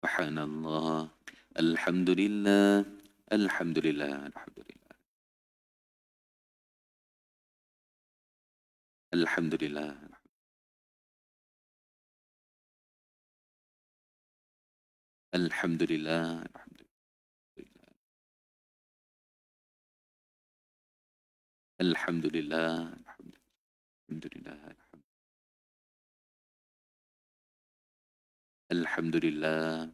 Subhanallah. Alhamdulillah. Alhamdulillah. Alhamdulillah. Alhamdulillah. Alhamdulillah. Alhamdulillah. Alhamdulillah. Alhamdulillah.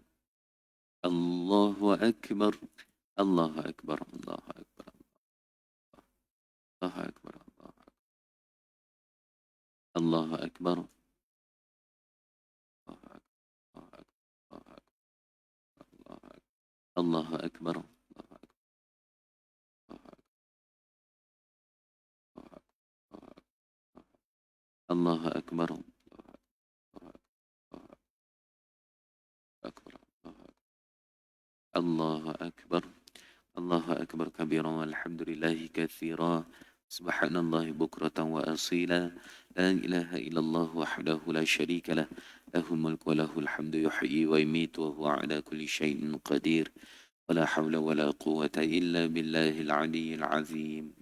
Allahu Akbar. Allahu Akbar. Allahu Akbar. Allahu Akbar. Allahu Akbar. Allahu Akbar. Allahu Akbar. Allahu Akbar. Allahu Akbar kabira walhamdulillahi katsira. Subhanallahi bukratan wa asila. La ilaha illallah wahdahu la syarika lah. Lahul mulku wa lahul hamdu yuhyi wa yumiitu wa huwa ala kulli syai'in qadir. Wa la hawla wa la quwwata illa billahil aliyyil azim.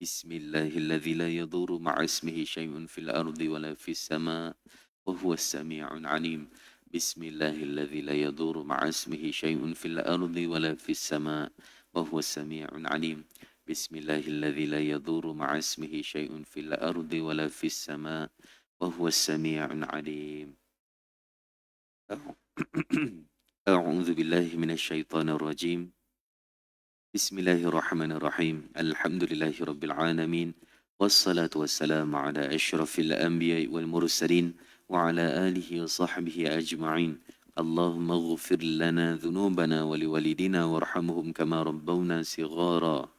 Bismillahilladzi la yadurru ma'a ismihi syai'un fil ardi wa la fis sama' wa huwas sami'un 'alim. Bismillahilladzi la yadurru ma'a ismihi syai'un fil ardi wa la fis sama' wa huwas sami'un 'alim. Bismillahilladzi la yadurru ma'a ismihi syai'un fil ardi wa la fis sama' wa huwas sami'un 'alim. A'udzu billahi minasy syaithanir rajim. Bismillahirrahmanirrahim. Alhamdulillahi rabbil alamin. Wassalatu wassalamu ala asyrafil anbiya'i wal mursalin wa ala alihi wa sahbihi ajma'in. Allahumma ighfir lana dhunubana wa liwalidina warhamhum kama rabbawna sighara.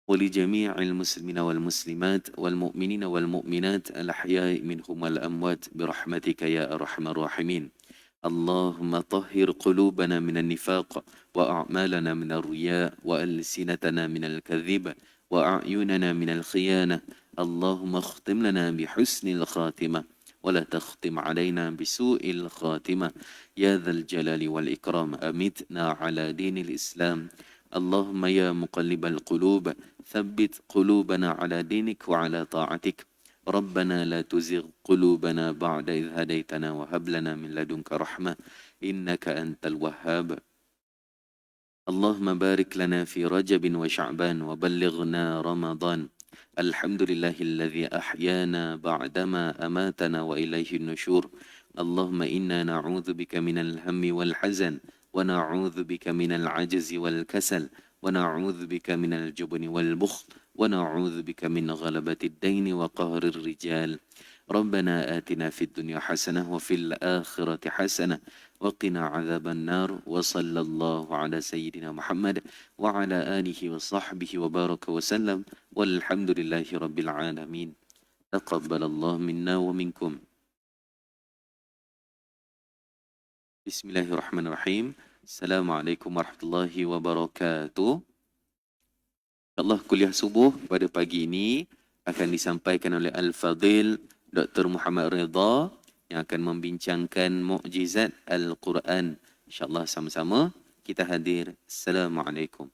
ولجميع المسلمين والمسلمات والمؤمنين والمؤمنات الأحياء منهم والأموات برحمتك يا أرحم الراحمين. اللهم طهر قلوبنا من النفاق وأعمالنا من الرياء وألسنتنا من الكذب وأعيننا من الخيانة. اللهم اختم لنا بحسن الخاتمة ولا تختم علينا بسوء الخاتمة يا ذا الجلال والإكرام. أمتنا على دين الإسلام. اللهم يا مقلب القلوب ثبت قلوبنا على دينك وعلى طاعتك. ربنا لا تزغ قلوبنا بعد إذ هديتنا وهب لنا من لدنك رحمة إنك أنت الوهاب. اللهم بارك لنا في رجب وشعبان وبلغنا رمضان. الحمد لله الذي أحيانا بعدما أماتنا وإليه النشور. اللهم إنا نعوذ بك من الهم والحزن ونعوذ بك من العجز والكسل ونعوذ بك من الجبن والبخل ونعوذ بك من غلبة الدين وقهر الرجال. ربنا آتنا في الدنيا حسنة وفي الآخرة حسنة وقنا عذاب النار. وصلى الله على سيدنا محمد وعلى آله وصحبه وبارك وسلم والحمد لله رب العالمين. تقبل الله منا ومنكم. Bismillahirrahmanirrahim. Assalamualaikum warahmatullahi wabarakatuh. InsyaAllah kuliah subuh pada pagi ini akan disampaikan oleh Al-Fadhil Dr. Muhammad Ridha yang akan membincangkan mukjizat Al-Quran. InsyaAllah sama-sama kita hadir. Assalamualaikum.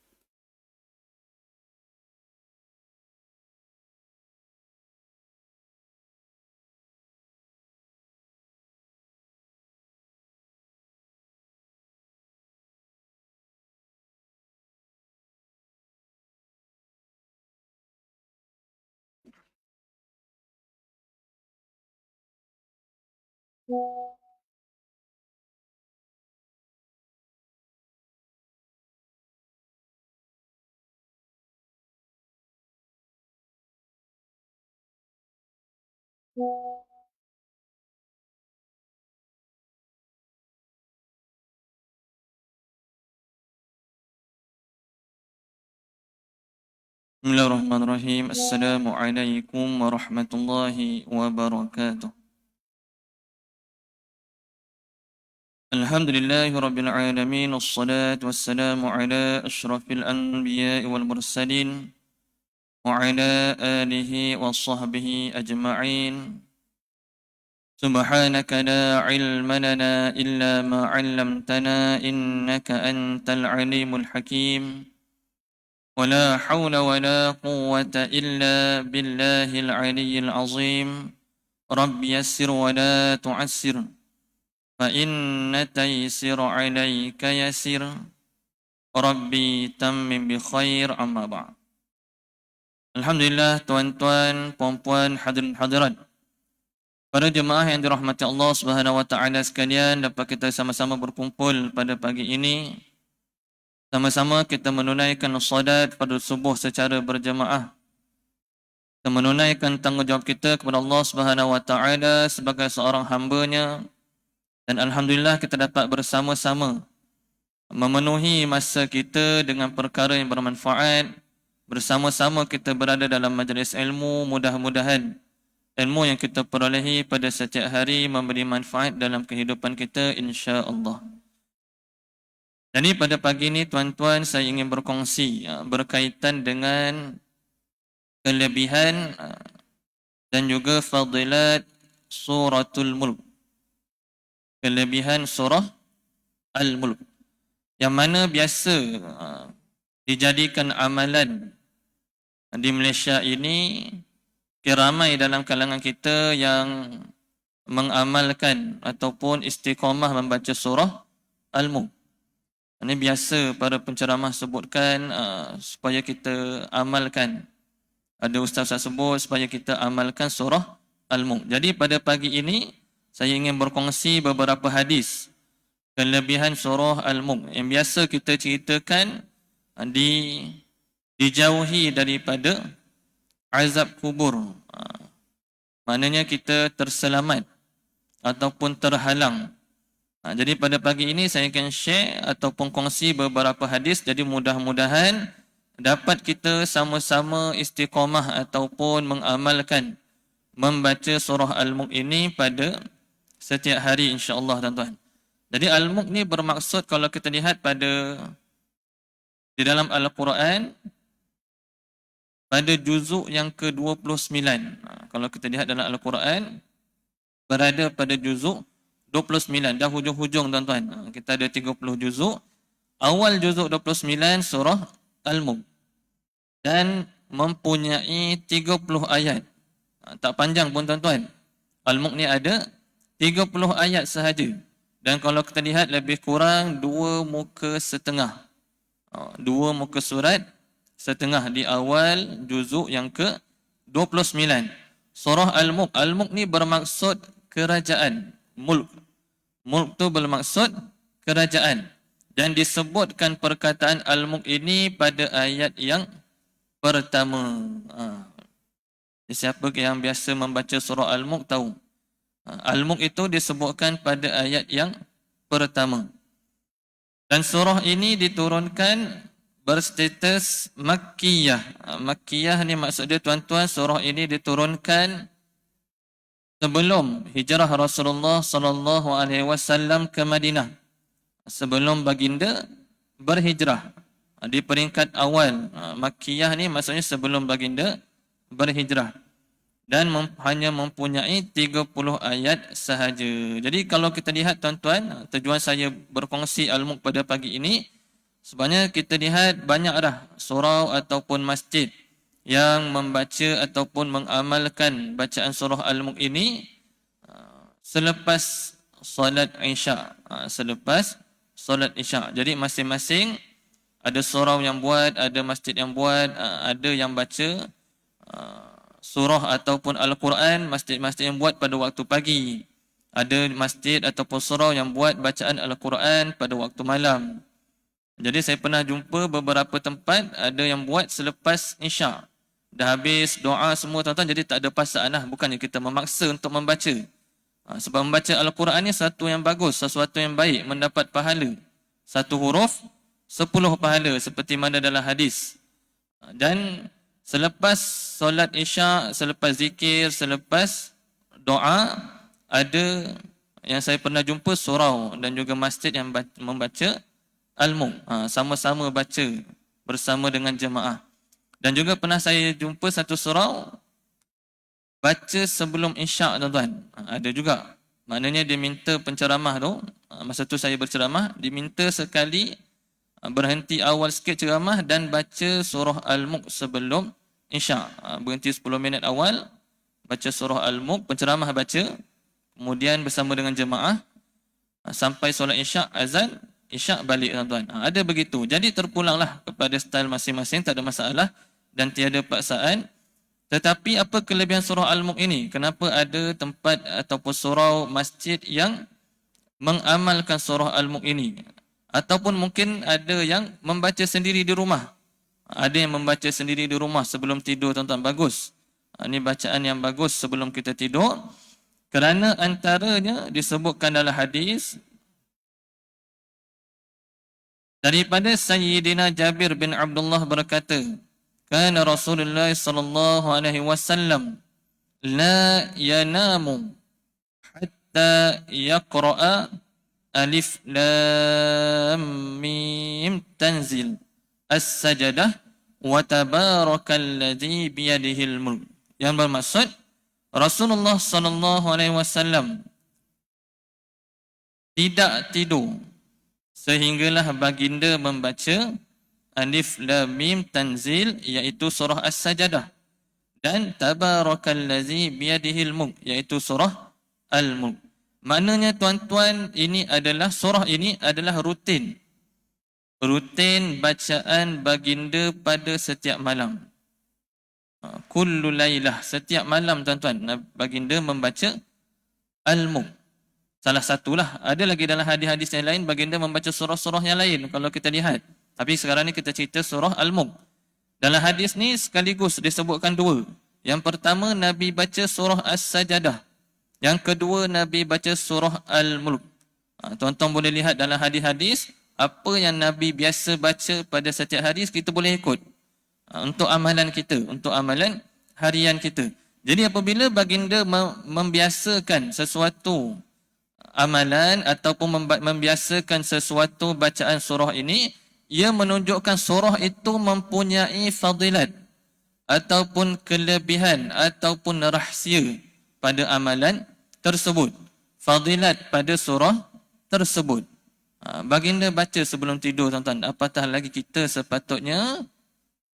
Bismillahirrahmanirrahim. Assalamualaikum warahmatullahi wabarakatuh. Alhamdulillahi rabbil alamin. Wassalatu wassalamu ala asyrafil anbiya'i wal mursalin wa ala alihi wa sahbihi ajma'in. سبحانك لا علم لنا إلا ما علمتنا إنك أنت العليم الحكيم ولا حول ولا قوة إلا بالله العلي العظيم رب يسر ولا تعسر فإن تيسر عليك يسر ربي تمم بخير أما بعد. Alhamdulillah, tuan-tuan, puan-puan, hadirin hadirat, para jemaah yang dirahmati Allah Subhanahu wa taala sekalian, dapat kita sama-sama berkumpul pada pagi ini. Sama-sama kita menunaikan solat pada subuh secara berjemaah. Kita menunaikan tanggungjawab kita kepada Allah Subhanahu wa taala sebagai seorang hamba-Nya, dan alhamdulillah kita dapat bersama-sama memenuhi masa kita dengan perkara yang bermanfaat. Bersama-sama kita berada dalam majlis ilmu, mudah-mudahan ilmu yang kita perolehi pada setiap hari memberi manfaat dalam kehidupan kita, insya-Allah. Jadi pada pagi ini tuan-tuan, saya ingin berkongsi berkaitan dengan kelebihan dan juga fadilat suratul Mulk. Kelebihan surah Al-Mulk, yang mana biasa dijadikan amalan di Malaysia ini. Ramai dalam kalangan kita yang mengamalkan ataupun istiqamah membaca surah Al-Mulk. Ini biasa para penceramah sebutkan supaya kita amalkan. Ada ustaz-ustaz sebut supaya kita amalkan surah Al-Mulk. Jadi pada pagi ini saya ingin berkongsi beberapa hadis kelebihan surah Al-Mulk yang biasa kita ceritakan dijauhi daripada azab kubur. Maknanya kita terselamat ataupun terhalang. Jadi pada pagi ini saya akan share ataupun kongsi beberapa hadis. Jadi mudah-mudahan dapat kita sama-sama istiqamah ataupun mengamalkan membaca surah Al-Mulk ini pada setiap hari, insya-Allah, tuan-tuan. Jadi Al-Mulk ni bermaksud, kalau kita lihat di dalam Al-Quran, pada juzuk yang ke-29. Kalau kita lihat dalam Al-Quran, berada pada juzuk 29. Dah hujung-hujung, tuan-tuan. Kita ada 30 juzuk. Awal juzuk 29 surah Al-Mulk. Dan mempunyai 30 ayat. Tak panjang pun, tuan-tuan. Al-Mulk ni ada 30 ayat sahaja. Dan kalau kita lihat, lebih kurang 2 muka setengah. 2 muka surat setengah di awal juzuk yang ke-29. Surah Al-Mulk. Al-Mulk ni bermaksud kerajaan. Mulk. Mulk tu bermaksud kerajaan. Dan disebutkan perkataan Al-Mulk ini pada ayat yang pertama. Siapa yang biasa membaca surah Al-Mulk tahu. Al-Mulk itu disebutkan pada ayat yang pertama. Dan surah ini diturunkan berstatus Makkiyah. Makkiyah ni maksud dia, tuan-tuan, surah ini diturunkan sebelum hijrah Rasulullah sallallahu alaihi wasallam ke Madinah. Sebelum baginda berhijrah. Di peringkat awal. Makkiyah ni maksudnya sebelum baginda berhijrah. Dan hanya mempunyai 30 ayat sahaja. Jadi kalau kita lihat, tuan-tuan, tujuan saya berkongsi Al-Mulk pada pagi ini, sebenarnya kita lihat banyak dah surau ataupun masjid yang membaca ataupun mengamalkan bacaan surah Al-Mulk ini selepas solat Isya. Selepas solat Isya. Jadi masing-masing ada surau yang buat, ada masjid yang buat, ada yang baca surah ataupun Al-Quran, masjid-masjid yang buat pada waktu pagi. Ada masjid ataupun surau yang buat bacaan Al-Quran pada waktu malam. Jadi saya pernah jumpa beberapa tempat ada yang buat selepas Isya. Dah habis doa semua, tuan-tuan, jadi tak ada paksaan lah. Bukannya kita memaksa untuk membaca. Sebab membaca Al-Quran ni satu yang bagus, sesuatu yang baik, mendapat pahala. Satu huruf, 10 pahala seperti mana dalam hadis. Dan selepas solat Isya, selepas zikir, selepas doa, ada yang saya pernah jumpa surau dan juga masjid yang membaca Al-Mulk, sama-sama baca bersama dengan jemaah. Dan juga pernah saya jumpa satu surau baca sebelum Isya, tuan-tuan. Ada juga. Maknanya dia minta penceramah tu, masa tu saya berceramah, diminta sekali berhenti awal sikit ceramah dan baca surah Al-Mulk sebelum Isyak. Berhenti 10 minit awal, baca surah Al-Mulk, penceramah baca, kemudian bersama dengan jemaah, sampai solat Isyak, azan, Isyak balik tuan-tuan. Ada begitu. Jadi terpulanglah kepada style masing-masing, tak ada masalah dan tiada paksaan. Tetapi apa kelebihan surah Al-Mulk ini? Kenapa ada tempat ataupun surau masjid yang mengamalkan surah Al-Mulk ini? Ataupun mungkin ada yang membaca sendiri di rumah. Ada yang membaca sendiri di rumah sebelum tidur tuan-tuan. Bagus. Ini bacaan yang bagus sebelum kita tidur. Kerana antaranya disebutkan dalam hadis daripada Sayyidina Jabir bin Abdullah berkata, kana Rasulullah sallallahu alaihi wasallam la yanamu hatta yaqra'a alif lam mim tanzil as-sajdah wa tabarakalladzi biyadihil mulk. Yang bermaksud Rasulullah sallallahu alaihi wasallam tidak tidur sehinggalah baginda membaca Alif Lam Mim Tanzil, iaitu surah As-Sajdah, dan Tabarakallazi biyadihil mulk, iaitu surah Al-Mulk. Maknanya tuan-tuan, ini adalah surah ini adalah rutin bacaan baginda pada setiap malam. Kullu lailah, setiap malam tuan-tuan baginda membaca Al-Mulk. Salah satulah, ada lagi dalam hadis-hadis yang lain baginda membaca surah-surah yang lain kalau kita lihat. Tapi sekarang ni kita cerita surah Al-Mulk. Dalam hadis ni sekaligus disebutkan dua. Yang pertama Nabi baca surah As-Sajdah. Yang kedua Nabi baca surah Al-Mulk. Tuan-tuan boleh lihat dalam hadis-hadis apa yang Nabi biasa baca pada setiap hadis kita boleh ikut. Untuk amalan kita, untuk amalan harian kita. Jadi apabila baginda membiasakan sesuatu amalan ataupun membiasakan sesuatu bacaan surah ini, ia menunjukkan surah itu mempunyai fadilat ataupun kelebihan ataupun rahsia pada amalan tersebut. Fadilat pada surah tersebut. Baginda baca sebelum tidur tuan-tuan. Apatah lagi kita sepatutnya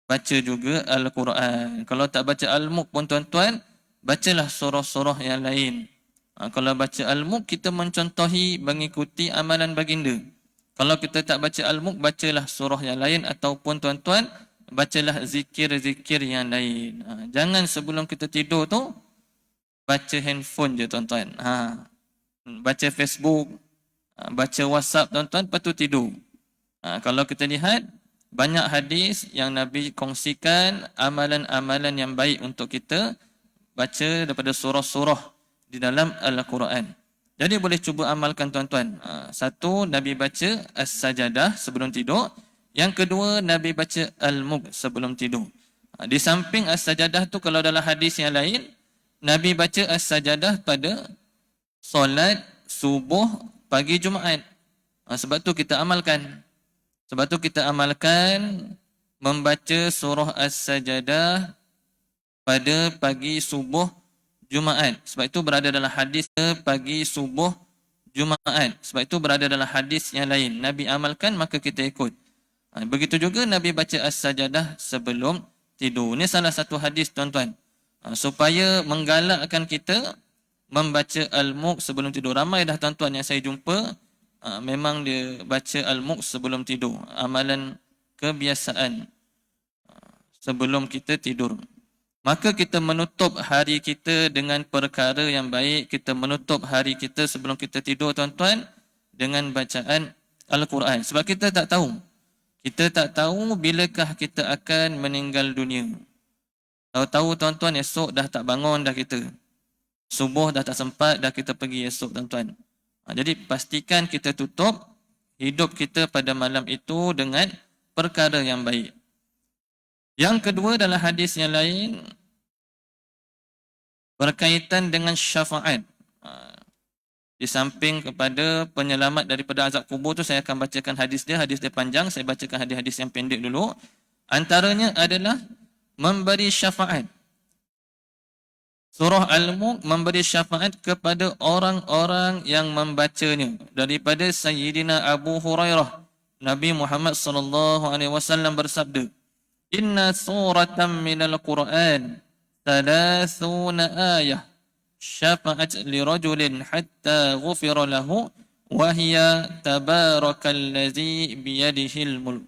baca juga Al-Quran. Kalau tak baca Al-Mulk pun tuan-tuan, bacalah surah-surah yang lain. Kalau baca Al-Mulk, kita mencontohi mengikuti amalan baginda. Kalau kita tak baca Al-Mulk, bacalah surah yang lain ataupun tuan-tuan, bacalah zikir-zikir yang lain. Jangan sebelum kita tidur tu, baca handphone je tuan-tuan. Baca Facebook, baca WhatsApp tuan-tuan, lepas tu tidur. Kalau kita lihat, banyak hadis yang Nabi kongsikan amalan-amalan yang baik untuk kita baca daripada surah-surah di dalam Al-Quran. Jadi boleh cuba amalkan tuan-tuan. Satu, Nabi baca As-Sajdah sebelum tidur. Yang kedua, Nabi baca Al-Mulk sebelum tidur. Di samping As-Sajdah tu, kalau dalam hadis yang lain, Nabi baca As-Sajdah pada solat subuh pagi Jumaat. Sebab tu kita amalkan. Sebab tu kita amalkan membaca surah As-Sajdah pada pagi subuh Jumaat. Sebab itu berada dalam hadis pagi subuh Jumaat. Sebab itu berada dalam hadis yang lain. Nabi amalkan, maka kita ikut. Begitu juga Nabi baca As-Sajdah sebelum tidur. Ini salah satu hadis tuan-tuan. Supaya menggalakkan kita membaca Al-Mulk sebelum tidur. Ramai dah tuan-tuan yang saya jumpa, memang dia baca Al-Mulk sebelum tidur. Amalan kebiasaan sebelum kita tidur. Maka kita menutup hari kita dengan perkara yang baik. Kita menutup hari kita sebelum kita tidur tuan-tuan dengan bacaan Al-Quran. Sebab kita tak tahu. Kita tak tahu bilakah kita akan meninggal dunia. Tahu-tahu tuan-tuan esok dah tak bangun dah kita. Subuh dah tak sempat dah kita pergi esok tuan-tuan. Jadi pastikan kita tutup hidup kita pada malam itu dengan perkara yang baik. Yang kedua dalam hadis yang lain berkaitan dengan syafaat. Di samping kepada penyelamat daripada azab kubur tu, saya akan bacakan hadis dia panjang, saya bacakan hadis-hadis yang pendek dulu. Antaranya adalah memberi syafaat. Surah Al-Mulk memberi syafaat kepada orang-orang yang membacanya. Daripada Sayyidina Abu Hurairah, Nabi Muhammad sallallahu alaihi wasallam bersabda, "Inna suratan minal Qur'an 30 ayah syafa'at li rajulin hatta ghufira lahu wa hiya tabarakallazi biyadihil mulk."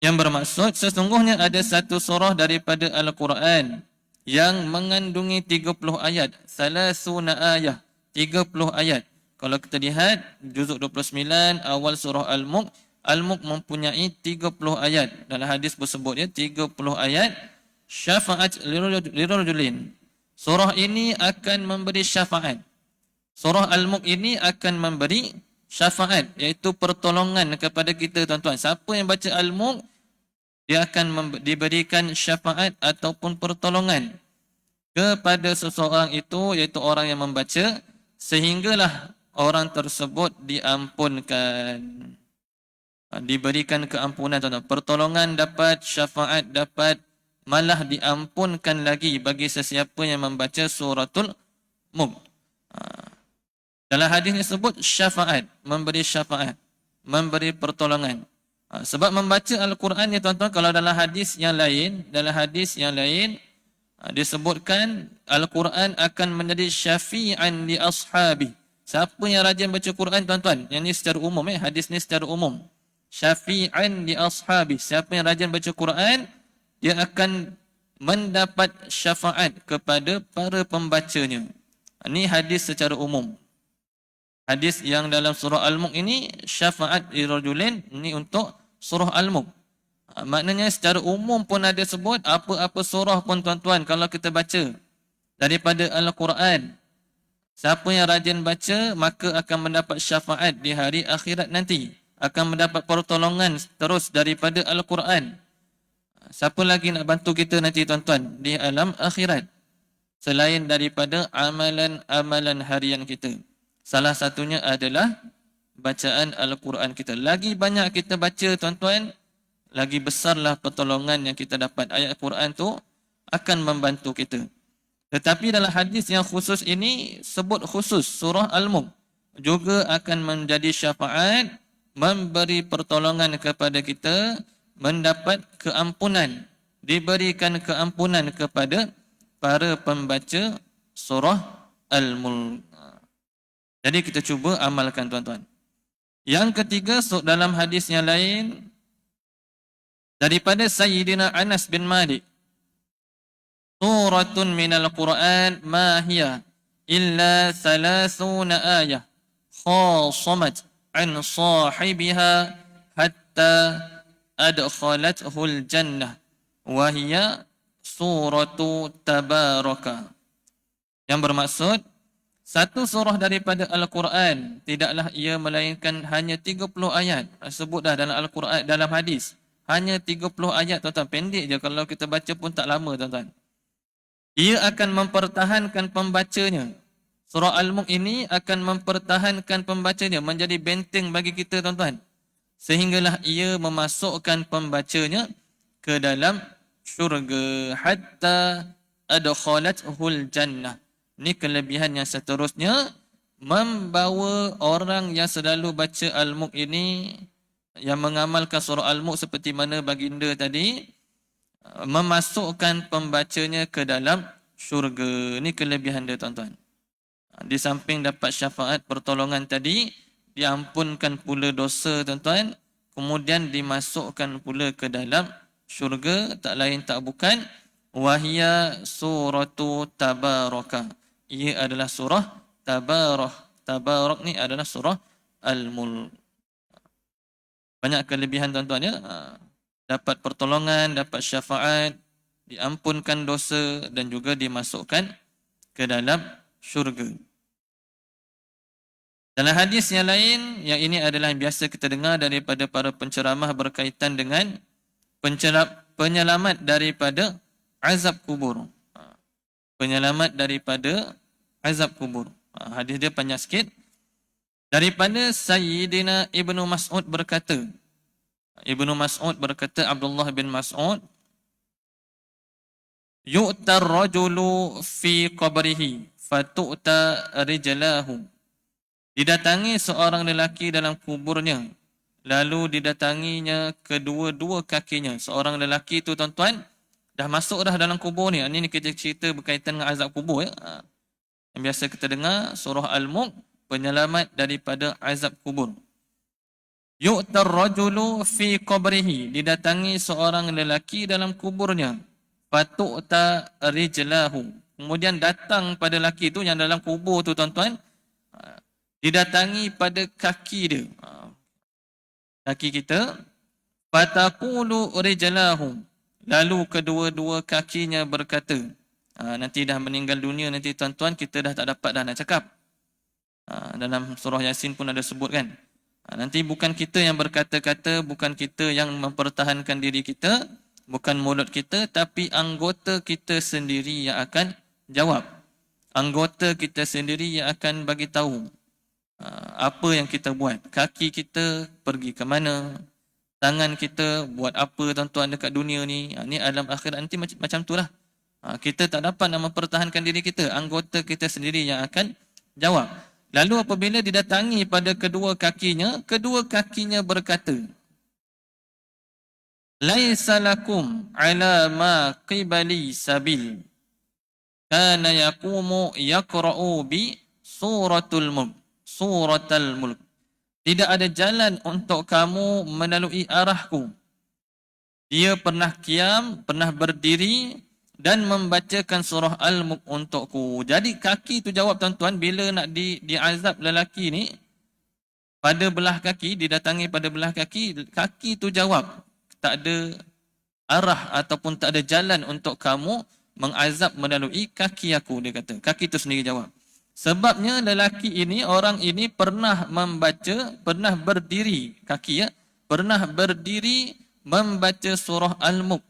Yang bermaksud, sesungguhnya ada satu surah daripada Al-Quran yang mengandungi 30 ayat. 30 ayat. 30 ayat. Kalau kita lihat, juzuk 29, awal surah Al-Mulk. Al-Mulk mempunyai 30 ayat. Dalam hadis tersebut, 30 ayat. Syafa'at lirajulin. Surah ini akan memberi syafaat. Surah Al-Mulk ini akan memberi syafaat, iaitu pertolongan kepada kita, tuan-tuan. Siapa yang baca Al-Mulk, dia akan diberikan syafaat ataupun pertolongan kepada seseorang itu, iaitu orang yang membaca, sehinggalah orang tersebut diampunkan. Diberikan keampunan, tuan-tuan. Pertolongan dapat, syafaat dapat, malah diampunkan lagi bagi sesiapa yang membaca suratul Mulk. Dalam hadis ini sebut syafaat, memberi syafaat, memberi pertolongan. Sebab membaca Al-Quran ni, tuan-tuan, kalau dalam hadis yang lain, disebutkan Al-Quran akan menjadi syafi'an li ashabi. Siapa yang rajin baca Quran, tuan-tuan? Yang ni secara umum, hadis ni secara umum. Syafi'an li ashabi. Siapa yang rajin baca Quran, dia akan mendapat syafaat kepada para pembacanya. Ini hadis secara umum. Hadis yang dalam surah Al-Mulk ini, syafaat lirajulin, ini untuk surah Al-Mulk. Maknanya secara umum pun ada sebut, apa-apa surah pun, tuan-tuan, kalau kita baca daripada Al-Quran, siapa yang rajin baca, maka akan mendapat syafaat di hari akhirat nanti. Akan mendapat pertolongan terus daripada Al-Quran. Siapa lagi nak bantu kita nanti, tuan-tuan, di alam akhirat, selain daripada amalan-amalan harian kita? Salah satunya adalah bacaan Al-Quran kita. Lagi banyak kita baca, tuan-tuan, lagi besarlah pertolongan yang kita dapat. Ayat Al-Quran tu akan membantu kita. Tetapi dalam hadis yang khusus ini, sebut khusus surah Al-Mulk juga akan menjadi syafaat, memberi pertolongan kepada kita, mendapat keampunan, diberikan keampunan kepada para pembaca surah Al-Mulk. Jadi kita cuba amalkan, tuan-tuan. Yang ketiga, dalam hadis yang lain, daripada Sayyidina Anas bin Malik, suratun minal Quran ma hiya illa 30 ayah khasamat an sahibiha hatta adkhalathul jannah wa hiya suratu Tabaraka. Yang bermaksud, satu surah daripada Al-Quran, tidaklah ia melainkan hanya 30 ayat. Sebut dah dalam Al-Quran, dalam hadis. Hanya 30 ayat, tuan-tuan. Pendek je, kalau kita baca pun tak lama, tuan-tuan. Ia akan mempertahankan pembacanya. Surah Al-Mulk ini akan mempertahankan pembacanya, menjadi benteng bagi kita, tuan-tuan. Sehinggalah ia memasukkan pembacanya ke dalam syurga. Hatta adkhalathul jannah. Ini kelebihan yang seterusnya, membawa orang yang selalu baca Al-Mulk ini, yang mengamalkan surah Al-Mulk seperti mana baginda tadi, memasukkan pembacanya ke dalam syurga. Ini kelebihan dia, tuan-tuan. Di samping dapat syafaat pertolongan tadi, diampunkan pula dosa, tuan-tuan, kemudian dimasukkan pula ke dalam syurga, tak lain tak bukan, wahia suratu Tabaraka. Ia adalah surah Tabarak. Tabarak ni adalah surah Al-Mulk. Banyak kelebihan, tuan-tuan, ya. Dapat pertolongan, dapat syafaat, diampunkan dosa dan juga dimasukkan ke dalam syurga. Dalam hadis yang lain, yang ini adalah yang biasa kita dengar daripada para penceramah berkaitan dengan penyelamat daripada azab kubur. Penyelamat daripada azab kubur. Hadis dia panjang sikit. Daripada Sayyidina Ibnu Mas'ud berkata, Abdullah bin Mas'ud, yu'tar rajulu fi qabrihi fatu'ta rijlahu. Didatangi seorang lelaki dalam kuburnya, lalu didatanginya kedua-dua kakinya. Seorang lelaki tu tuan-tuan dah masuk dah dalam kubur ni. Ini kita cerita berkaitan dengan azab kubur ya. Yang biasa kita dengar surah Al-Mulk, penyelamat daripada azab kubur. Yu'tar rajulu fi qabrihi, didatangi seorang lelaki dalam kuburnya. Fatu'ta rijlahu. Kemudian datang pada lelaki tu yang dalam kubur tu tuan-tuan, didatangi pada kaki dia. Kaki kita. Fataqulu rijlahu. Lalu kedua-dua kakinya berkata. Nanti dah meninggal dunia nanti tuan-tuan, kita dah tak dapat dah nak cakap. Dalam surah Yasin pun ada sebut kan. Nanti bukan kita yang berkata-kata, bukan kita yang mempertahankan diri kita, bukan mulut kita, tapi anggota kita sendiri yang akan jawab. Anggota kita sendiri yang akan bagi tahu apa yang kita buat. Kaki kita pergi ke mana, tangan kita buat apa tuan-tuan dekat dunia ni. Ni alam akhirat nanti macam tu lah. Kita tak dapat nak mempertahankan diri kita, anggota kita sendiri yang akan jawab. Lalu apabila didatangi pada kedua kakinya berkata, laisa lakum ala ma qibali sabil kana yaqumu yaqra'u bi suratul mulk. Tidak ada jalan untuk kamu melalui arahku. Dia pernah qiyam, pernah berdiri dan membacakan surah Al-Mulk untukku. Jadi kaki tu jawab tuan-tuan, bila nak diazab lelaki ni pada belah kaki, didatangi pada belah kaki, kaki tu jawab, tak ada arah ataupun tak ada jalan untuk kamu mengazab melalui kaki aku, dia kata. Kaki tu sendiri jawab. Sebabnya lelaki ini, orang ini pernah membaca, pernah berdiri, kaki ya, pernah berdiri membaca surah Al-Mulk.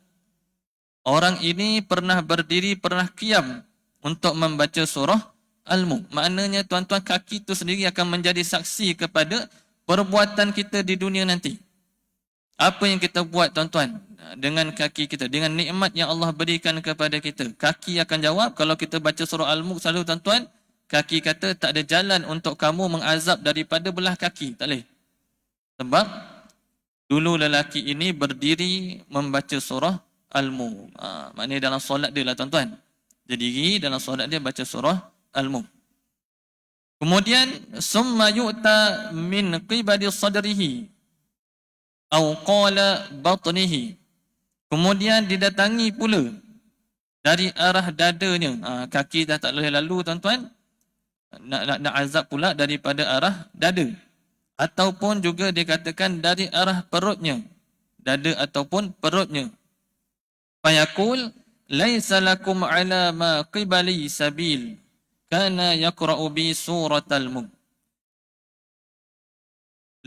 Orang ini pernah berdiri, pernah qiyam untuk membaca surah Al-Mulk. Maknanya tuan-tuan, kaki itu sendiri akan menjadi saksi kepada perbuatan kita di dunia nanti. Apa yang kita buat tuan-tuan dengan kaki kita, dengan nikmat yang Allah berikan kepada kita. Kaki akan jawab. Kalau kita baca surah Al-Mulk selalu tuan-tuan, kaki kata tak ada jalan untuk kamu mengazab daripada belah kaki. Tak boleh. Sebab dulu lelaki ini berdiri membaca surah Al-Mulk. Maknanya dalam solat dia lah tuan-tuan. Dia diri dalam solat dia baca surah Al-Mulk. Kemudian summa yu'ta min qibali sadrihi au qala batnihi. Kemudian didatangi pula dari arah dadanya. Kaki dah tak boleh lalu tuan-tuan. Nak azab pula daripada arah dada. Ataupun juga dikatakan dari arah perutnya. Dada ataupun perutnya. Fayaqul laisa lakum ala ma qibali sabil kana yaqra'u bi suratal mulk.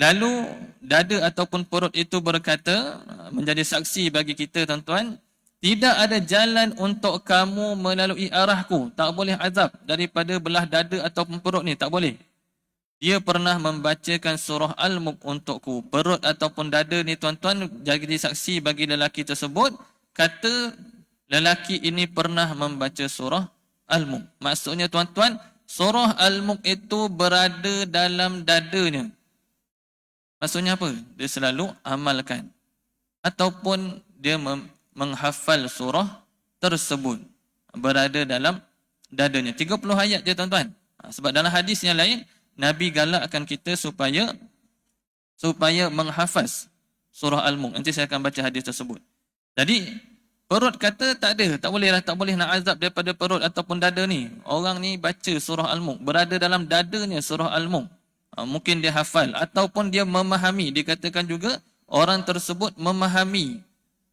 Lalu dada ataupun perut itu berkata, menjadi saksi bagi kita tuan-tuan, tidak ada jalan untuk kamu melalui arahku. Tak boleh azab daripada belah dada ataupun perut ni, tak boleh. Dia pernah membacakan surah Al-Mulk untukku. Perut ataupun dada ni tuan-tuan jadi saksi bagi lelaki tersebut. Kata lelaki ini pernah membaca surah Al-Mulk. Maksudnya tuan-tuan, surah Al-Mulk itu berada dalam dadanya. Maksudnya apa? Dia selalu amalkan. Ataupun dia menghafal surah tersebut. Berada dalam dadanya. 30 ayat je tuan-tuan. Sebab dalam hadis yang lain, Nabi galakkan kita supaya menghafaz surah Al-Mulk. Nanti saya akan baca hadis tersebut. Jadi, perut kata tak ada. Tak boleh nak azab daripada perut ataupun dada ni. Orang ni baca surah Al-Mulk. Berada dalam dadanya surah Al-Mulk. Mungkin dia hafal. Ataupun dia memahami. Dikatakan juga, orang tersebut memahami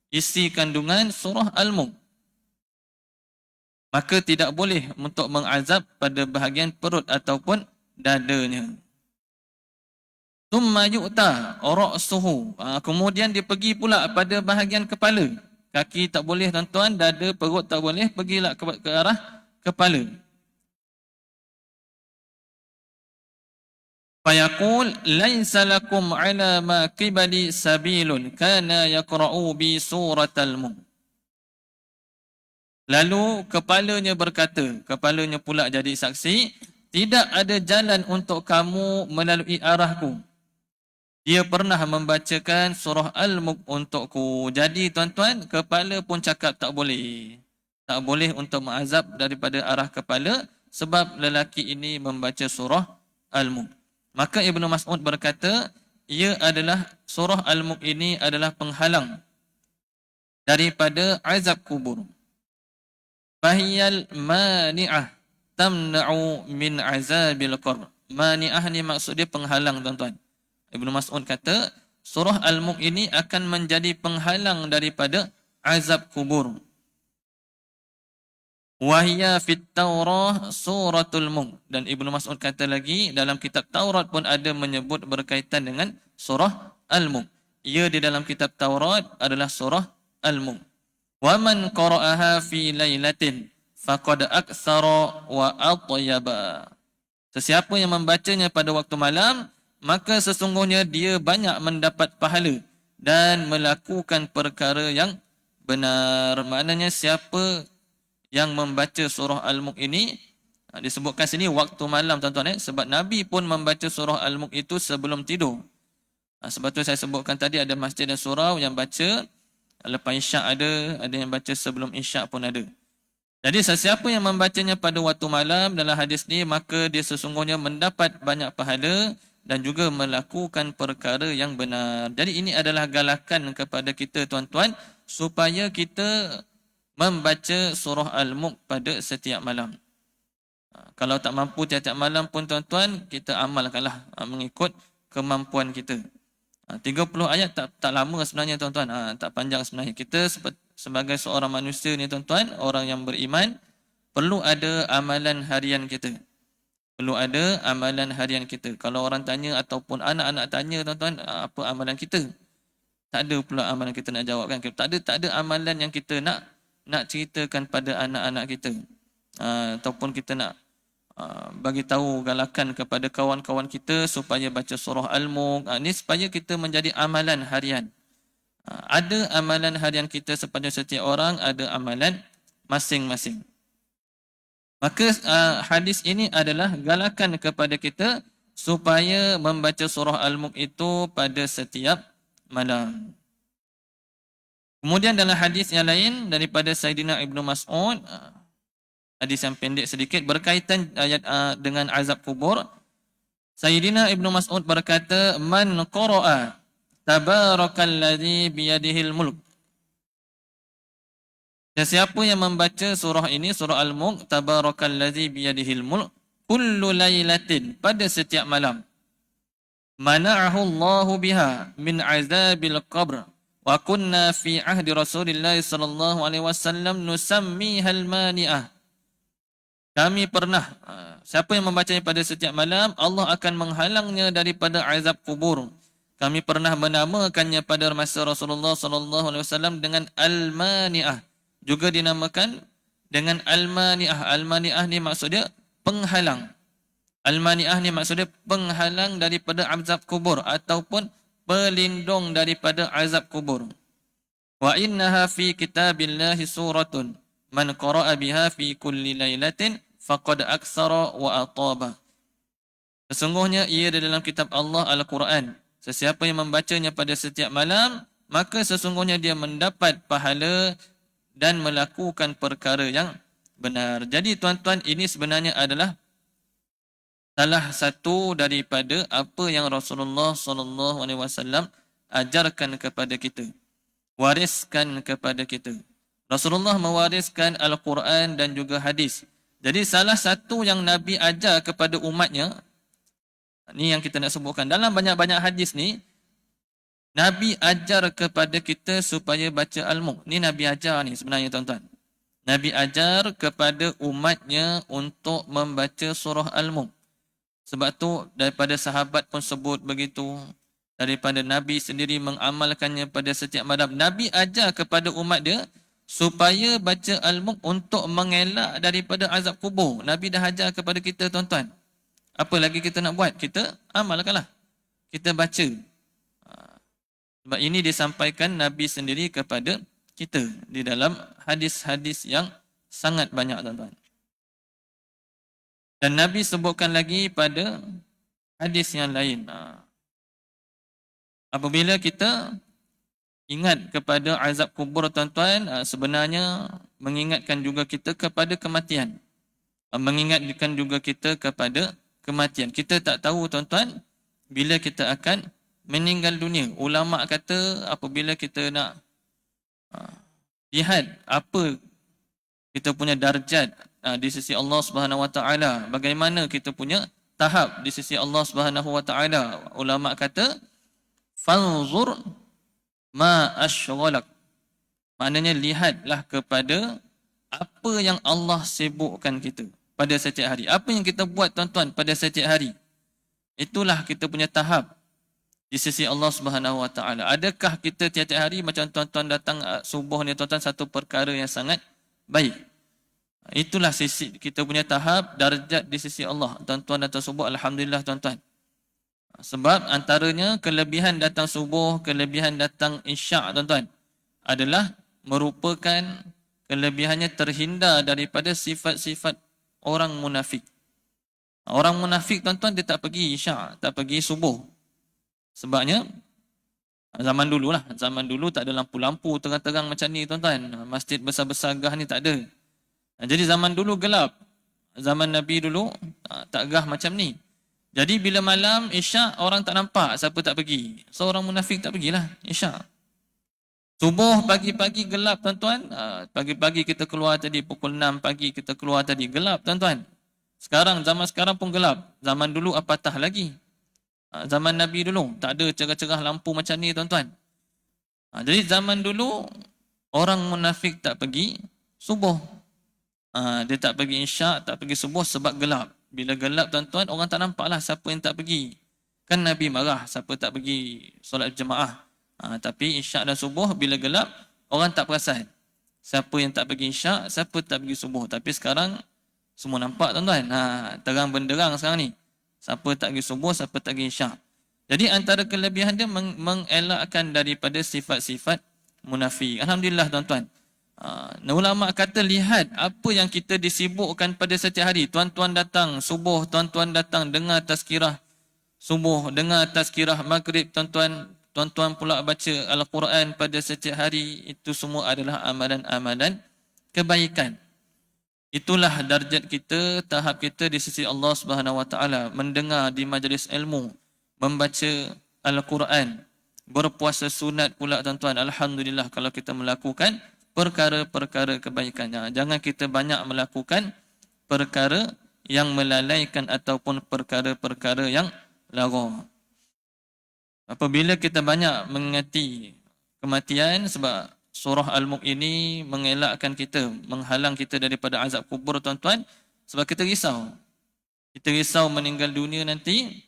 isi kandungan surah Al-Mulk. Maka tidak boleh untuk mengazab pada bahagian perut ataupun dadanya. Thumma yu'ta ra'suhu. Kemudian dia pergi pula pada bahagian kepala. Kaki tak boleh tuan-tuan, dada, perut tak boleh, pergilah ke arah kepala. Fayaqul laisa lakum ala ma qibali sabilun kana yaqra'u bi suratal mulk. Lalu kepalanya berkata, kepalanya pula jadi saksi, tidak ada jalan untuk kamu melalui arahku. Dia pernah membacakan surah Al-Mulk untukku. Jadi tuan-tuan, kepala pun cakap tak boleh. Tak boleh untuk mengazab daripada arah kepala sebab lelaki ini membaca surah Al-Mulk. Maka Ibnu Mas'ud berkata, ia adalah surah Al-Mulk ini adalah penghalang daripada azab kubur. Fahiyal mani'ah tamna'u min azabil qabr. Mani'ah ni maksud dia penghalang tuan-tuan. Ibnu Mas'ud kata, surah Al-Mulk ini akan menjadi penghalang daripada azab kubur. Wahya fit Taurah suratul Mulk. Dan Ibnu Mas'ud kata lagi, dalam kitab Taurat pun ada menyebut berkaitan dengan surah Al-Mulk. Ia di dalam kitab Taurat adalah surah Al-Mulk. وَمَنْ قَرَأَهَا فِي لَيْلَةٍ فَقَدْ أَكْثَرَ وَأَطْيَبَ. Sesiapa yang membacanya pada waktu malam, maka sesungguhnya dia banyak mendapat pahala dan melakukan perkara yang benar. Maknanya siapa yang membaca surah Al-Mulk ini, disebutkan sini waktu malam tuan-tuan, sebab Nabi pun membaca surah Al-Mulk itu sebelum tidur. Sebab tu saya sebutkan tadi ada masjid dan surau yang baca lepas isyak ada yang baca sebelum isyak pun ada. Jadi sesiapa yang membacanya pada waktu malam dalam hadis ni, maka dia sesungguhnya mendapat banyak pahala dan juga melakukan perkara yang benar. Jadi ini adalah galakan kepada kita tuan-tuan supaya kita membaca surah Al-Mulk pada setiap malam. Kalau tak mampu tiap-tiap malam pun tuan-tuan, kita amalkanlah mengikut kemampuan kita. 30 ayat tak lama sebenarnya tuan-tuan, tak panjang sebenarnya. Kita sebagai seorang manusia ni tuan-tuan, orang yang beriman, perlu ada amalan harian kita. Perlu ada amalan harian kita. Kalau orang tanya ataupun anak-anak tanya tuan-tuan, apa amalan kita? Tak ada pula amalan kita nak jawab kan. Tak ada amalan yang kita nak ceritakan pada anak-anak kita. Ataupun kita nak bagi tahu galakan kepada kawan-kawan kita supaya baca surah Al-Mulk. Ini supaya kita menjadi amalan harian. Ada amalan harian kita sepada setiap orang, ada amalan masing-masing. Maka hadis ini adalah galakan kepada kita supaya membaca surah Al-Mulk itu pada setiap malam. Kemudian dalam hadis yang lain daripada Sayyidina Ibnu Mas'ud, hadis yang pendek sedikit berkaitan ayat dengan azab kubur. Sayyidina Ibnu Mas'ud berkata, "Man qara'a tabarakalladzi biyadihil mulk." Sesiapa yang membaca surah ini, surah Al-Mulk, tabarakalladzi biyadihil mulk, kullu lailatin, pada setiap malam, mana'ahu Allahu biha min azabil qabr. Wa kunna fi ahdi Rasulillah sallallahu alaihi wasallam nusammiha al-mani'ah. Kami pernah, siapa yang membacanya pada setiap malam, Allah akan menghalangnya daripada azab kubur. Kami pernah menamakannya pada masa Rasulullah sallallahu alaihi wasallam dengan al-mani'ah. Juga dinamakan dengan al-mani'ah. Al-mani'ah ni maksudnya penghalang. Al-mani'ah ni maksudnya penghalang daripada azab kubur ataupun pelindung daripada azab kubur. Wa innaha fi kitabillahi suratun man qara'a biha fi kulli lailatin faqad aksara wa ataba. Sesungguhnya ia di dalam kitab Allah Al-Quran. Sesiapa yang membacanya pada setiap malam, maka sesungguhnya dia mendapat pahala dan melakukan perkara yang benar. Jadi tuan-tuan, ini sebenarnya adalah salah satu daripada apa yang Rasulullah sallallahu alaihi wasallam ajarkan kepada kita, wariskan kepada kita. Rasulullah mewariskan Al-Quran dan juga hadis. Jadi salah satu yang Nabi ajar kepada umatnya, ni yang kita nak sebutkan. Dalam banyak-banyak hadis ni, Nabi ajar kepada kita supaya baca Al-Mulk. Ni Nabi ajar ni sebenarnya tuan-tuan. Nabi ajar kepada umatnya untuk membaca surah Al-Mulk. Sebab tu daripada sahabat pun sebut begitu. Daripada Nabi sendiri mengamalkannya pada setiap malam. Nabi ajar kepada umat dia supaya baca Al-Mulk untuk mengelak daripada azab kubur. Nabi dah ajar kepada kita tuan-tuan. Apa lagi kita nak buat? Kita amalkanlah. Kita baca. Sebab ini disampaikan Nabi sendiri kepada kita di dalam hadis-hadis yang sangat banyak tuan-tuan. Dan Nabi sebutkan lagi pada hadis yang lain. Apabila kita ingat kepada azab kubur tuan-tuan, sebenarnya mengingatkan juga kita kepada kematian. Mengingatkan juga kita kepada kematian. Kita tak tahu tuan-tuan bila kita akan meninggal dunia. Ulama kata apabila kita nak lihat apa kita punya darjat di sisi Allah Subhanahu Wa Taala, bagaimana kita punya tahap di sisi Allah Subhanahu Wa Taala, ulama kata fanzur ma asyghalak. Maknanya lihatlah kepada apa yang Allah sibukkan kita pada setiap hari. Apa yang kita buat tuan-tuan pada setiap hari. Itulah kita punya tahap di sisi Allah Subhanahu Wa Taala. Adakah kita tiap-tiap hari macam tuan-tuan datang subuh ni tuan-tuan satu perkara yang sangat baik. Itulah sisi kita punya tahap darjat di sisi Allah. Tuan-tuan datang subuh, alhamdulillah tuan-tuan. Sebab antaranya kelebihan datang subuh, kelebihan datang isyak tuan-tuan adalah merupakan kelebihannya terhindar daripada sifat-sifat orang munafik. Orang munafik tuan-tuan dia tak pergi isyak, tak pergi subuh. Sebabnya zaman dulu lah, zaman dulu tak ada lampu-lampu terang-terang macam ni tuan-tuan. Masjid besar-besar gah ni tak ada. Jadi zaman dulu gelap. Zaman Nabi dulu tak gah macam ni. Jadi bila malam isyak orang tak nampak, siapa tak pergi. So orang munafik tak pergilah isyak. Subuh pagi-pagi gelap tuan-tuan. Pagi-pagi kita keluar tadi pukul 6 pagi kita keluar tadi gelap tuan-tuan. Sekarang zaman sekarang pun gelap. Zaman dulu apatah lagi. Zaman Nabi dulu tak ada cerah-cerah lampu macam ni tuan-tuan. Jadi zaman dulu orang munafik tak pergi subuh. Dia tak pergi isyak, tak pergi subuh sebab gelap. Bila gelap tuan-tuan orang tak nampak lah siapa yang tak pergi. Kan Nabi marah siapa tak pergi solat jemaah. Tapi isyak dan subuh bila gelap orang tak perasan siapa yang tak pergi isyak, siapa tak pergi subuh. Tapi sekarang semua nampak tuan-tuan. Terang benderang sekarang ni. Siapa tak pergi subuh, siapa tak pergi isyak. Jadi antara kelebihan dia mengelakkan daripada sifat-sifat munafik. Alhamdulillah tuan-tuan. Ulama kata lihat apa yang kita disibukkan pada setiap hari. Tuan-tuan datang subuh, tuan-tuan datang dengar tazkirah subuh, dengar tazkirah maghrib tuan-tuan. Tuan-tuan pula baca Al-Quran pada setiap hari. Itu semua adalah amalan-amalan kebaikan. Itulah darjat kita, tahap kita di sisi Allah Subhanahu Wa Taala. Mendengar di majlis ilmu, membaca Al-Quran, berpuasa sunat pula tuan-tuan. Alhamdulillah kalau kita melakukan perkara-perkara kebaikan. Jangan kita banyak melakukan perkara yang melalaikan ataupun perkara-perkara yang lara. Apabila kita banyak mengingati kematian, sebab surah Al-Mulk ini mengelakkan kita, menghalang kita daripada azab kubur tuan-tuan, sebab kita risau. Kita risau meninggal dunia nanti,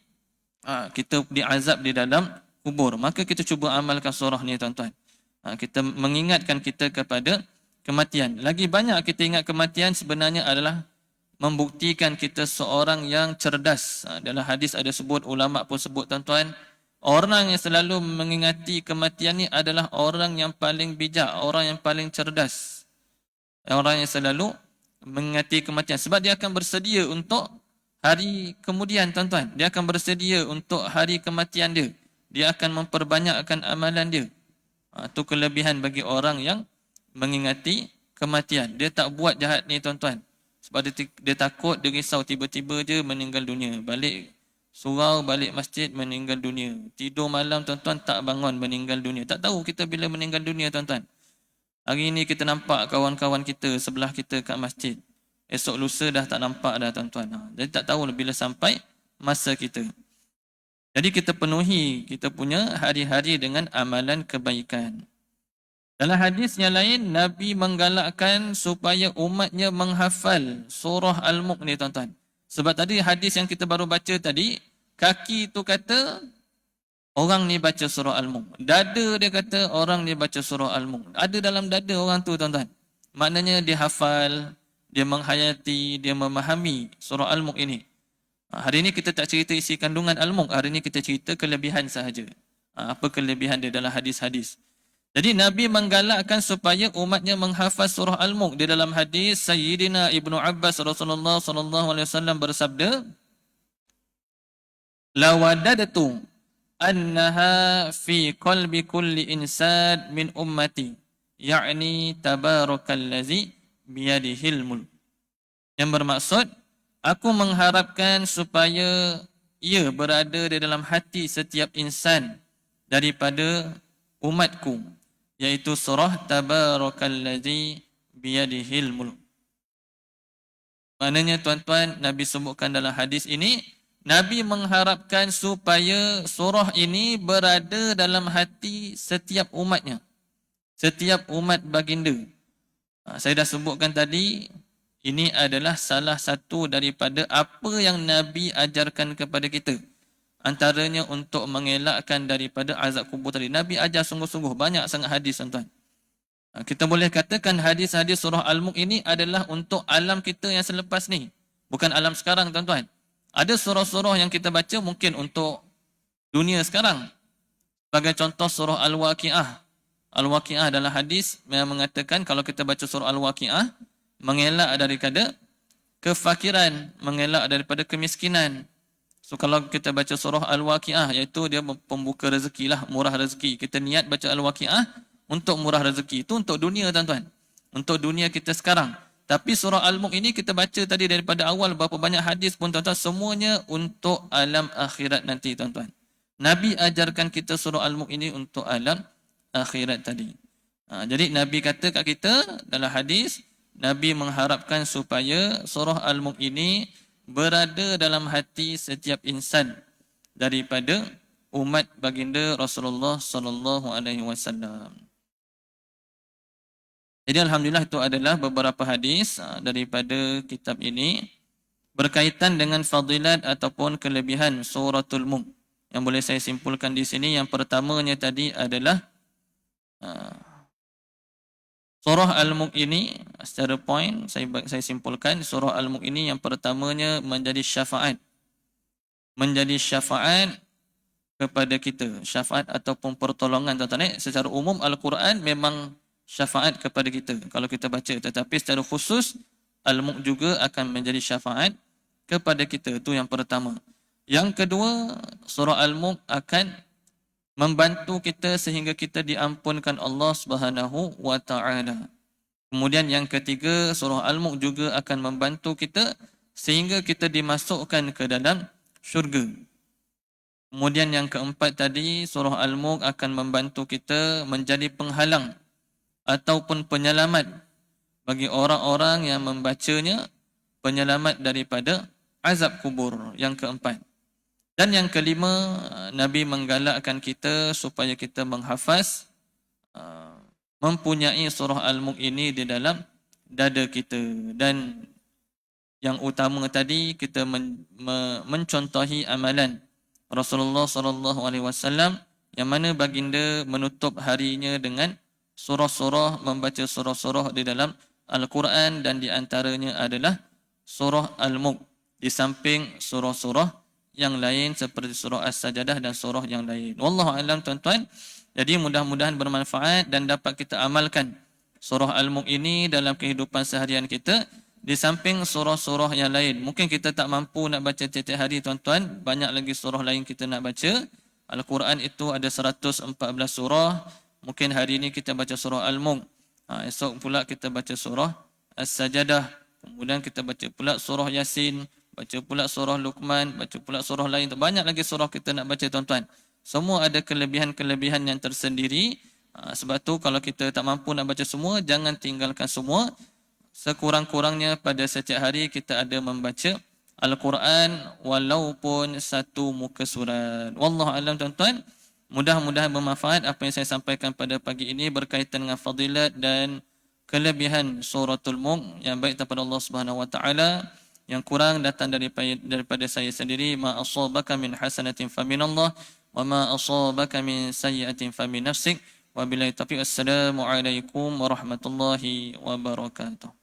kita diazab di dalam kubur. Maka kita cuba amalkan surah ni tuan-tuan. Kita mengingatkan kita kepada kematian. Lagi banyak kita ingat kematian sebenarnya adalah membuktikan kita seorang yang cerdas. Dalam hadis ada sebut, ulama pun sebut tuan-tuan, orang yang selalu mengingati kematian ni adalah orang yang paling bijak, orang yang paling cerdas. Orang yang selalu mengingati kematian. Sebab dia akan bersedia untuk hari kemudian tuan-tuan. Dia akan bersedia untuk hari kematian dia. Dia akan memperbanyakkan amalan dia. Itu kelebihan bagi orang yang mengingati kematian. Dia tak buat jahat ni tuan-tuan. Sebab dia takut, dia risau tiba-tiba je meninggal dunia. Balik surau, balik masjid, meninggal dunia. Tidur malam tuan-tuan tak bangun, meninggal dunia. Tak tahu kita bila meninggal dunia tuan-tuan. Hari ini kita nampak kawan-kawan kita sebelah kita kat masjid. Esok lusa dah tak nampak dah tuan-tuan. Jadi tak tahu bila sampai masa kita. Jadi kita penuhi kita punya hari-hari dengan amalan kebaikan. Dalam hadis yang lain, Nabi menggalakkan supaya umatnya menghafal surah Al-Mulk ni tuan-tuan. Sebab tadi hadis yang kita baru baca tadi, kaki tu kata orang ni baca surah Al-Mulk. Dada dia kata orang ni baca surah Al-Mulk. Ada dalam dada orang tu tuan-tuan. Maknanya dia hafal, dia menghayati, dia memahami surah Al-Mulk ini. Hari ini kita tak cerita isi kandungan Al-Mulk. Hari ini kita cerita kelebihan sahaja. Apa kelebihan dia dalam hadis-hadis. Jadi Nabi menggalakkan supaya umatnya menghafaz surah Al-Mulk. Di dalam hadis Sayyidina Ibnu Abbas Rasulullah sallallahu alaihi wasallam bersabda, "La wadadtu annaha fi qalbi kulli insan min ummati, yakni tabarakallazi biyadihil mulk." Yang bermaksud, aku mengharapkan supaya ia berada di dalam hati setiap insan daripada umatku, iaitu surah tabarakallazi biyadihil mulk. Maknanya tuan-tuan, Nabi sebutkan dalam hadis ini, Nabi mengharapkan supaya surah ini berada dalam hati setiap umatnya, setiap umat baginda. Saya dah sebutkan tadi, ini adalah salah satu daripada apa yang Nabi ajarkan kepada kita. Antaranya untuk mengelakkan daripada azab kubur tadi. Nabi ajar sungguh-sungguh, banyak sangat hadis tuan-tuan. Kita boleh katakan hadis-hadis surah Al-Mulk ini adalah untuk alam kita yang selepas ni. Bukan alam sekarang tuan-tuan. Ada surah-surah yang kita baca mungkin untuk dunia sekarang. Sebagai contoh surah Al-Waqi'ah. Al-Waqi'ah dalam hadis yang mengatakan kalau kita baca surah Al-Waqi'ah, mengelak daripada kefakiran, mengelak daripada kemiskinan. So kalau kita baca surah Al-Waqi'ah, iaitu dia pembuka rezeki lah, murah rezeki. Kita niat baca Al-Waqi'ah untuk murah rezeki. Itu untuk dunia tuan-tuan. Untuk dunia kita sekarang. Tapi surah Al-Mulk ini kita baca tadi daripada awal berapa banyak hadis pun tuan-tuan, semuanya untuk alam akhirat nanti tuan-tuan. Nabi ajarkan kita surah Al-Mulk ini untuk alam akhirat tadi. Jadi Nabi kata kat kita dalam hadis, Nabi mengharapkan supaya surah Al-Mulk ini berada dalam hati setiap insan daripada umat baginda Rasulullah sallallahu alaihi wasallam. Jadi alhamdulillah itu adalah beberapa hadis daripada kitab ini berkaitan dengan fadilat ataupun kelebihan suratul Mulk. Yang boleh saya simpulkan di sini, yang pertamanya tadi adalah surah Al-Mulk ini, secara poin saya simpulkan, surah Al-Mulk ini yang pertamanya menjadi syafaat. Menjadi syafaat kepada kita. Syafaat ataupun pertolongan tuan-tuan. Secara umum Al-Quran memang syafaat kepada kita kalau kita baca. Tetapi secara khusus Al-Mulk juga akan menjadi syafaat kepada kita. Itu yang pertama. Yang kedua, surah Al-Mulk akan membantu kita sehingga kita diampunkan Allah Subhanahu wa taala. Kemudian yang ketiga, surah Al-Mulk juga akan membantu kita sehingga kita dimasukkan ke dalam syurga. Kemudian yang keempat tadi, surah Al-Mulk akan membantu kita menjadi penghalang ataupun penyelamat bagi orang-orang yang membacanya, penyelamat daripada azab kubur. Yang keempat. Dan yang kelima, Nabi menggalakkan kita supaya kita menghafaz, mempunyai surah Al-Mulk ini di dalam dada kita. Dan yang utama tadi, kita mencontohi amalan Rasulullah SAW yang mana baginda menutup harinya dengan surah-surah, membaca surah-surah di dalam Al-Quran, dan di antaranya adalah surah Al-Mulk. Di samping surah-surah yang lain seperti surah As-Sajadah dan surah yang lain. Wallahu a'lam tuan-tuan. Jadi mudah-mudahan bermanfaat dan dapat kita amalkan surah Al-Mulk ini dalam kehidupan seharian kita di samping surah-surah yang lain. Mungkin kita tak mampu nak baca setiap hari tuan-tuan, banyak lagi surah lain kita nak baca. Al-Quran itu ada 114 surah. Mungkin hari ini kita baca surah Al-Mulk. Esok pula kita baca surah As-Sajadah. Kemudian kita baca pula surah Yasin, baca pula surah Luqman, baca pula surah lain. Banyak lagi surah kita nak baca tuan-tuan. Semua ada kelebihan-kelebihan yang tersendiri. Sebab tu kalau kita tak mampu nak baca semua, jangan tinggalkan semua. Sekurang-kurangnya pada setiap hari kita ada membaca Al-Quran walaupun satu muka surat. Wallahu a'lam tuan-tuan. Mudah-mudahan bermanfaat apa yang saya sampaikan pada pagi ini berkaitan dengan fadilat dan kelebihan suratul Mulk yang baik daripada Allah Subhanahu wa taala. Yang kurang datang daripada saya sendiri. Ma asabaka min hasanatin faminallah wa ma asabaka min sayyi'atin famin nafsik. Wabillahi taufiq. Assalamualaikum warahmatullahi wabarakatuh.